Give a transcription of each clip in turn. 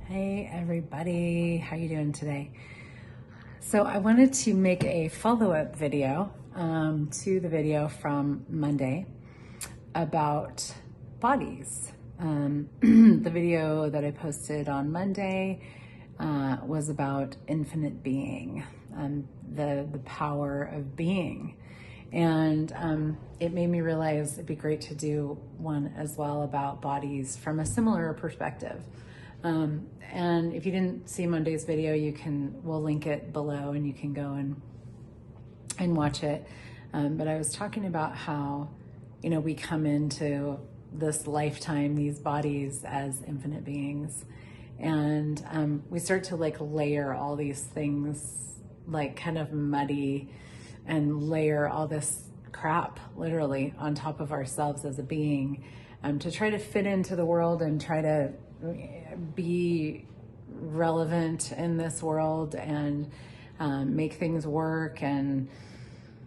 Hey everybody, how you doing today? So I wanted to make a follow-up video to the video from Monday about bodies. The video that I posted on Monday was about infinite being, the power of being. And it made me realize it'd be great to do one as well about bodies from a similar perspective. And if you didn't see Monday's video, we'll link it below and you can go and watch it. But I was talking about how, we come into this lifetime, these bodies as infinite beings. And we start to layer all these things, kind of muddy, and layer all this crap literally on top of ourselves as a being, to try to fit into the world and try to be relevant in this world and make things work and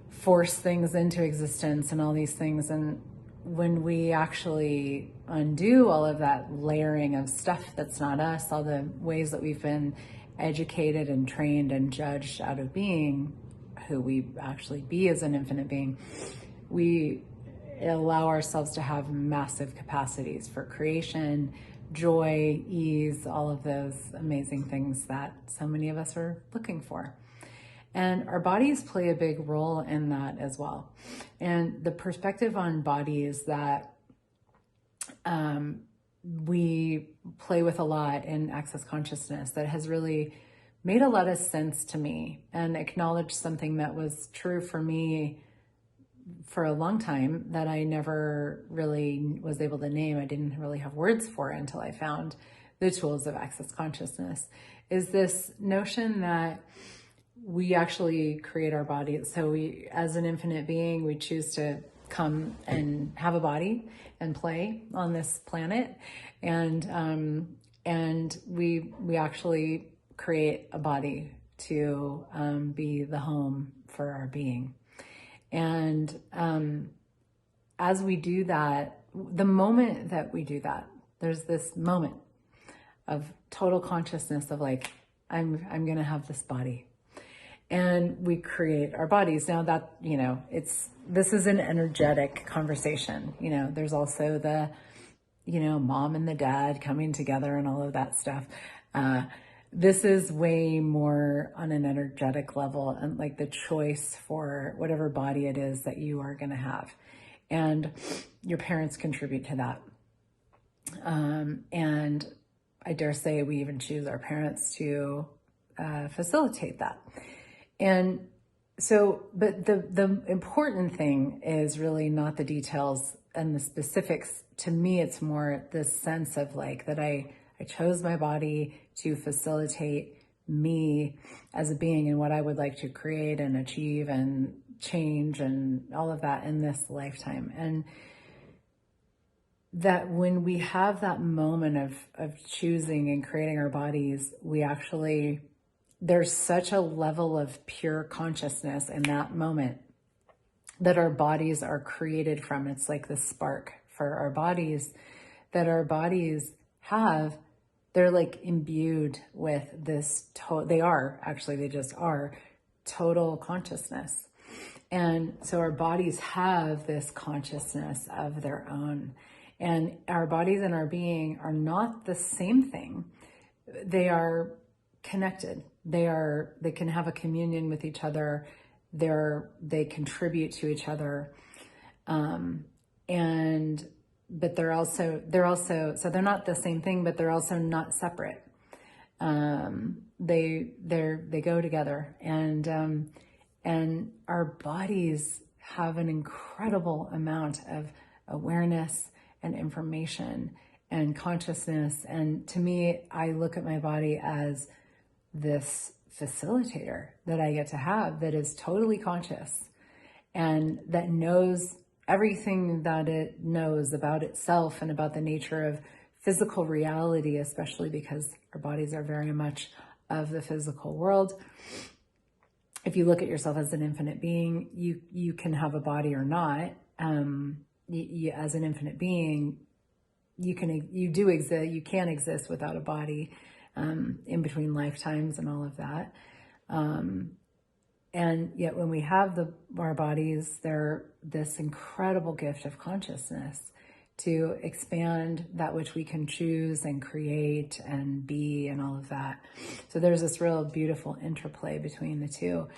force things into existence and all these things. And when we actually undo all of that layering of stuff that's not us, all the ways that we've been educated and trained and judged out of being who we actually be as an infinite being, we allow ourselves to have massive capacities for creation, joy, ease, all of those amazing things that so many of us are looking for. And our bodies play a big role in that as well. And the perspective on bodies that we play with a lot in Access Consciousness that has really made a lot of sense to me and acknowledged something that was true for me for a long time that I never really was able to name. I didn't really have words for it until I found the tools of Access Consciousness, is this notion that we actually create our body. So we, as an infinite being, we choose to come and have a body and play on this planet. And we actually create a body to be the home for our being. And as we do that, the moment that we do that, there's this moment of total consciousness of I'm going to have this body. And we create our bodies. Now that, this is an energetic conversation. There's also the, mom and the dad coming together and all of that stuff. This is way more on an energetic level and the choice for whatever body it is that you are going to have. And your parents contribute to that. And I dare say we even choose our parents to facilitate that. And so, but the important thing is really not the details and the specifics. To me, it's more this sense of that I chose my body to facilitate me as a being and what I would like to create and achieve and change and all of that in this lifetime. And that when we have that moment of choosing and creating our bodies, there's such a level of pure consciousness in that moment that our bodies are created from. It's like the spark for our bodies that our bodies have. They're imbued with this, they just are total consciousness. And so our bodies have this consciousness of their own. And our bodies and our being are not the same thing. They are connected. They can have a communion with each other. They contribute to each other. But they're also, so they're not the same thing, but they're also not separate. They go together, and our bodies have an incredible amount of awareness and information and consciousness. And to me, I look at my body as this facilitator that I get to have that is totally conscious and that knows everything that it knows about itself and about the nature of physical reality, especially because our bodies are very much of the physical world. If you look at yourself as an infinite being, you can have a body or not. As an infinite being, you can exist without a body. in between lifetimes and all of that. And yet when we have our bodies, they're this incredible gift of consciousness to expand that which we can choose and create and be and all of that. So there's this real beautiful interplay between the two.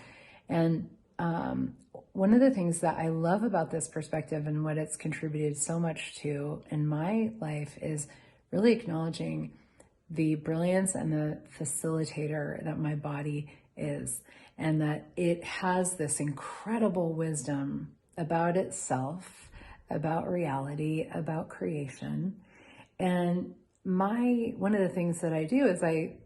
And one of the things that I love about this perspective and what it's contributed so much to in my life is really acknowledging the brilliance and the facilitator that my body is, and that it has this incredible wisdom about itself, about reality, about creation. And one of the things that I do is I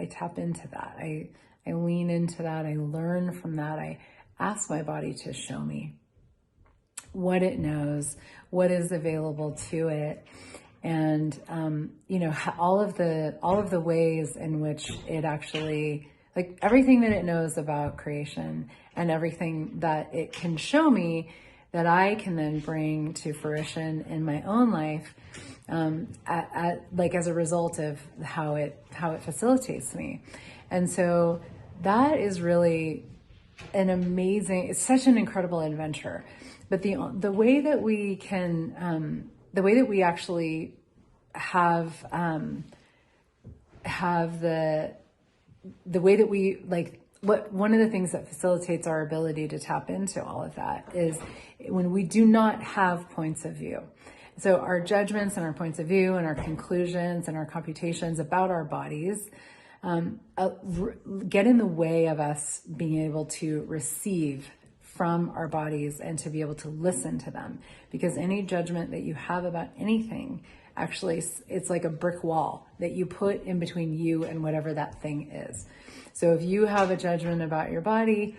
tap into that. I lean into that. I learn from that. I ask my body to show me what it knows, what is available to it. And, all of the ways in which it actually, like everything that it knows about creation and everything that it can show me that I can then bring to fruition in my own life, as a result of how it facilitates me. And so that is really it's such an incredible adventure. But the way that we can, the way that we actually have the way that we one of the things that facilitates our ability to tap into all of that is when we do not have points of view. So our judgments and our points of view and our conclusions and our computations about our bodies get in the way of us being able to receive from our bodies and to be able to listen to them. Because any judgment that you have about anything, actually, it's like a brick wall that you put in between you and whatever that thing is. So if you have a judgment about your body,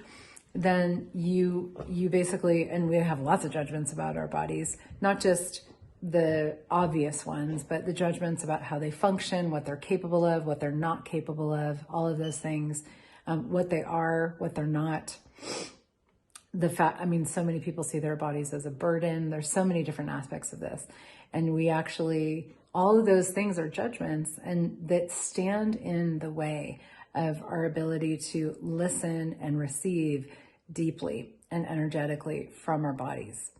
then you basically, and we have lots of judgments about our bodies, not just the obvious ones, but the judgments about how they function, what they're capable of, what they're not capable of, all of those things, what they are, what they're not. So many people see their bodies as a burden. There's so many different aspects of this. And we actually, all of those things are judgments and that stand in the way of our ability to listen and receive deeply and energetically from our bodies.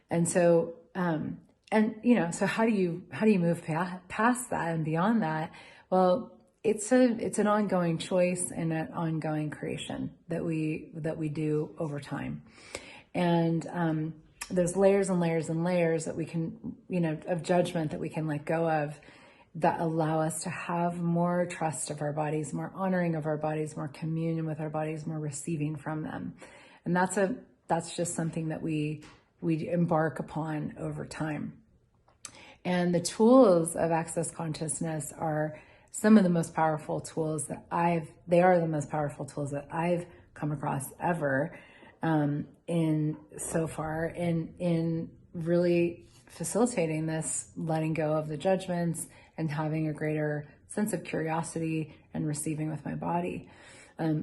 And so, so how do you move past that and beyond that? Well, it's an ongoing choice and an ongoing creation that we do over time. And there's layers and layers and layers that we can, of judgment that we can let go of that allow us to have more trust of our bodies, more honoring of our bodies, more communion with our bodies, more receiving from them. And that's just something that we embark upon over time. And the tools of access consciousness are some of the most powerful tools that I've come across ever, in really facilitating this letting go of the judgments and having a greater sense of curiosity and receiving with my body.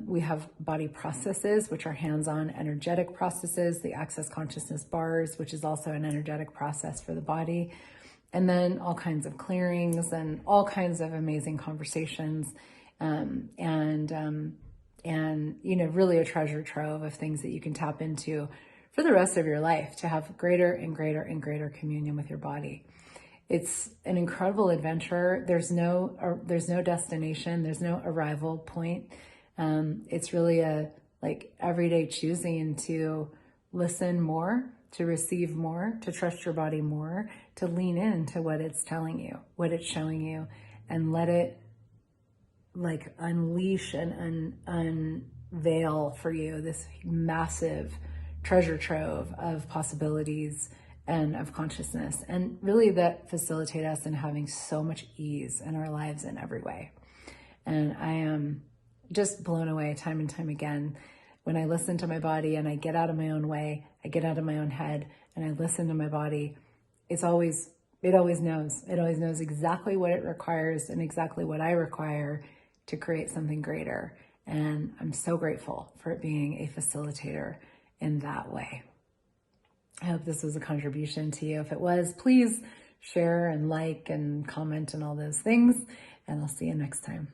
We have body processes, which are hands-on energetic processes, the access consciousness bars, which is also an energetic process for the body. And then all kinds of clearings and all kinds of amazing conversations, really a treasure trove of things that you can tap into for the rest of your life to have greater and greater and greater communion with your body. It's an incredible adventure. There's no destination. There's no arrival point. It's really a everyday choosing to listen more, to receive more, to trust your body more, to lean into what it's telling you, what it's showing you, and let it unleash and unveil for you this massive treasure trove of possibilities and of consciousness, and really that facilitate us in having so much ease in our lives in every way. And I am just blown away time and time again when I listen to my body and I get out of my own way, I get out of my own head and I listen to my body. It always knows. It always knows exactly what it requires and exactly what I require to create something greater. And I'm so grateful for it being a facilitator in that way. I hope this was a contribution to you. If it was, please share and like and comment and all those things. and I'll see you next time.